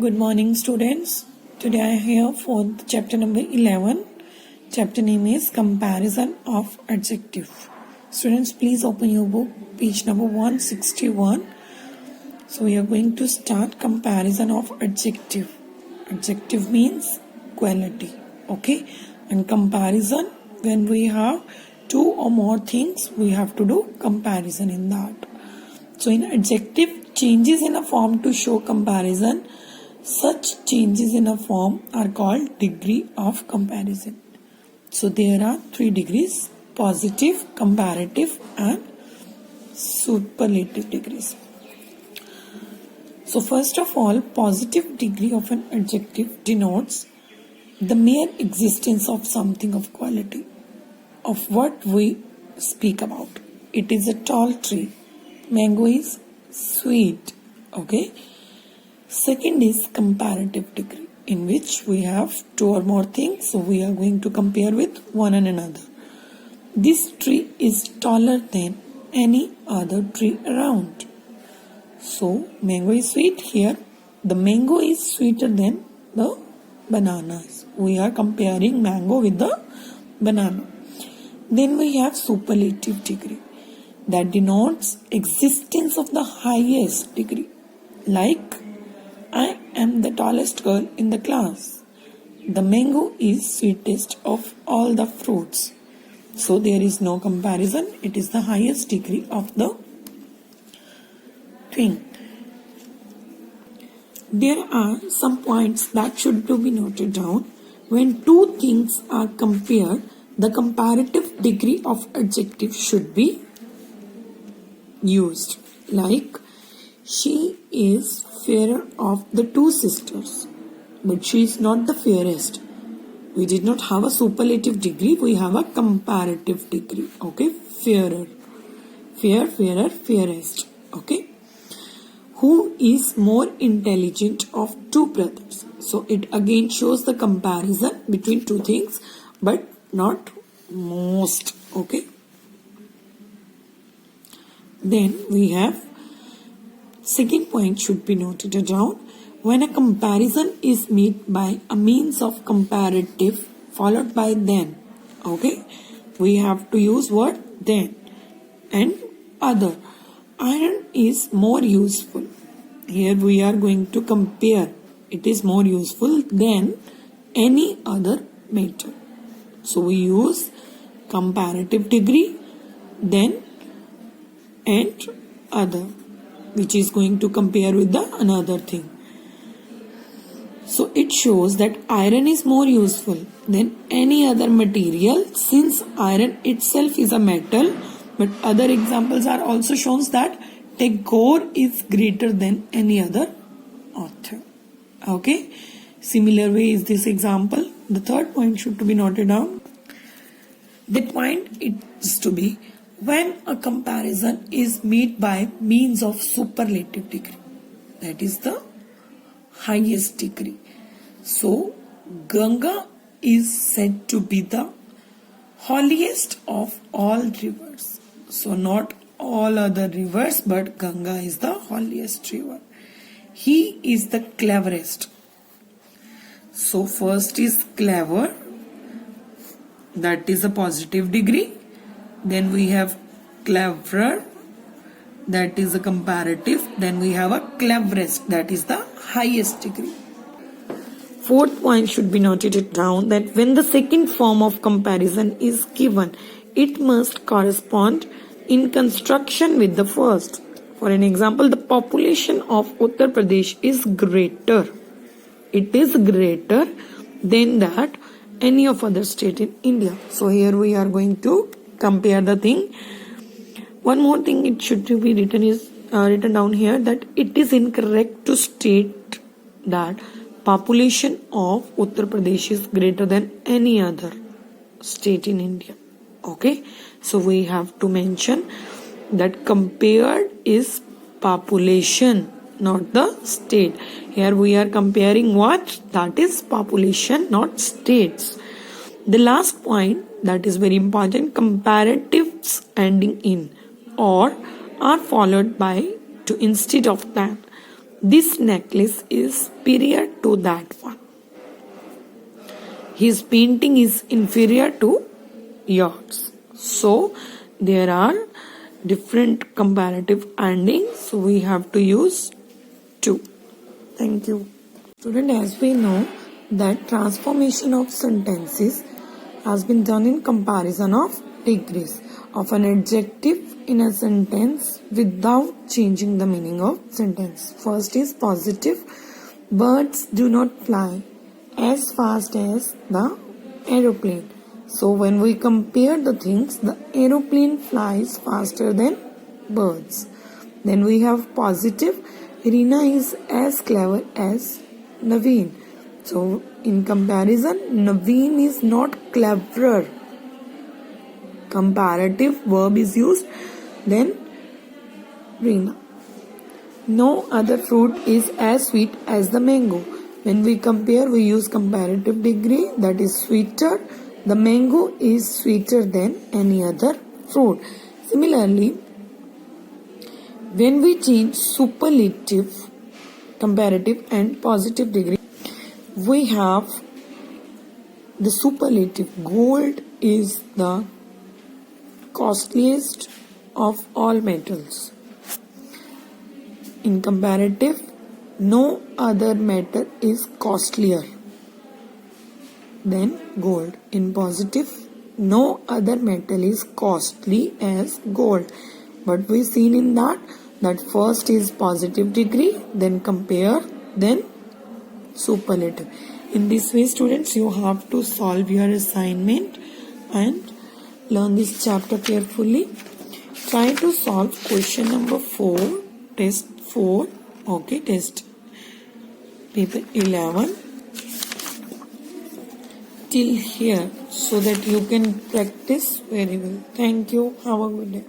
Good morning, students. Today I am here for chapter number 11. Chapter name is Comparison of Adjective. Students, please open your book, page number 161. So we are going to start comparison of adjective. Adjective means quality, okay? And comparison, when we have two or more things, we have to do comparison in that. So in adjective, changes in a form to show comparison. Such changes in a form are called degree of comparison. So there are 3 degrees: positive, comparative and superlative degrees. So first of all, positive degree of an adjective denotes the mere existence of something of quality, of what we speak about. It is a tall tree. Mango is sweet. Okay. Second is comparative degree, in which we have 2 or more things, so we are going to compare with one and another. This tree is taller than any other tree around. So mango is sweet. Here the mango is sweeter than the bananas. We are comparing mango with the banana. Then we have superlative degree, that denotes existence of the highest degree, like I am the tallest girl in the class. The mango is sweetest of all the fruits. So there is no comparison. It is the highest degree of the thing. There are some points that should be noted down. When two things are compared, the comparative degree of adjective should be used. Like, she is fairer of the 2 sisters, but she is not the fairest. We did not have a superlative degree, we have a comparative degree. Okay, fairer, fair, fairer, fairest. Okay. Who is more intelligent of 2 brothers? So it again shows the comparison between 2 things, but not most. Okay. Then we have second point should be noted down. When a comparison is made by a means of comparative followed by then. Okay. We have to use word then and other. Iron is more useful. Here we are going to compare. It is more useful than any other metal. So we use comparative degree, then and other, which is going to compare with the another thing. So it shows that iron is more useful than any other material, since iron itself is a metal. But other examples are also shown that Tagore is greater than any other author. Okay. Similar way is this example. The third point should to be noted down. The point is to be when a comparison is made by means of superlative degree. That is the highest degree. So Ganga is said to be the holiest of all rivers. So not all other rivers, but Ganga is the holiest river. He is the cleverest. So first is clever, that is a positive degree. Then we have cleverer, that is a comparative. Then we have a cleverest, that is the highest degree. Fourth point should be noted down, that when the second form of comparison is given, it must correspond in construction with the first. For an example, the population of Uttar Pradesh is greater. It is greater than that any of other state in India. So here we are going to compare the thing. One more thing it should be written down here, that it is incorrect to state that population of Uttar Pradesh is greater than any other state in India. Okay, so we have to mention that compared is population, not the state. Here we are comparing what? That is population, not states. The last point that is very important, comparatives ending in or are followed by to instead of than. This necklace is superior to that one. His painting is inferior to yours. So there are different comparative endings. So we have to use to. Thank you. Student, as we know that transformation of sentences has been done in comparison of degrees of an adjective in a sentence without changing the meaning of sentence. First is positive. Birds do not fly as fast as the aeroplane. So when we compare the things, the aeroplane flies faster than birds. Then we have positive. Rina is as clever as Naveen. So in comparison, Naveen is not cleverer. Comparative verb is used. Then Rina. No other fruit is as sweet as the mango. When we compare, we use comparative degree, that is sweeter. The mango is sweeter than any other fruit. Similarly, when we change superlative, comparative and positive degree, we have the superlative. Gold is the costliest of all metals. In comparative, no other metal is costlier than gold. In positive, no other metal is costly as gold. But we seen in that first is positive degree, then compare, then superlative. In this way, students, you have to solve your assignment and learn this chapter carefully. Try to solve question number 4, test 4, okay, test paper 11 till here, so that you can practice very well. Thank you. Have a good day.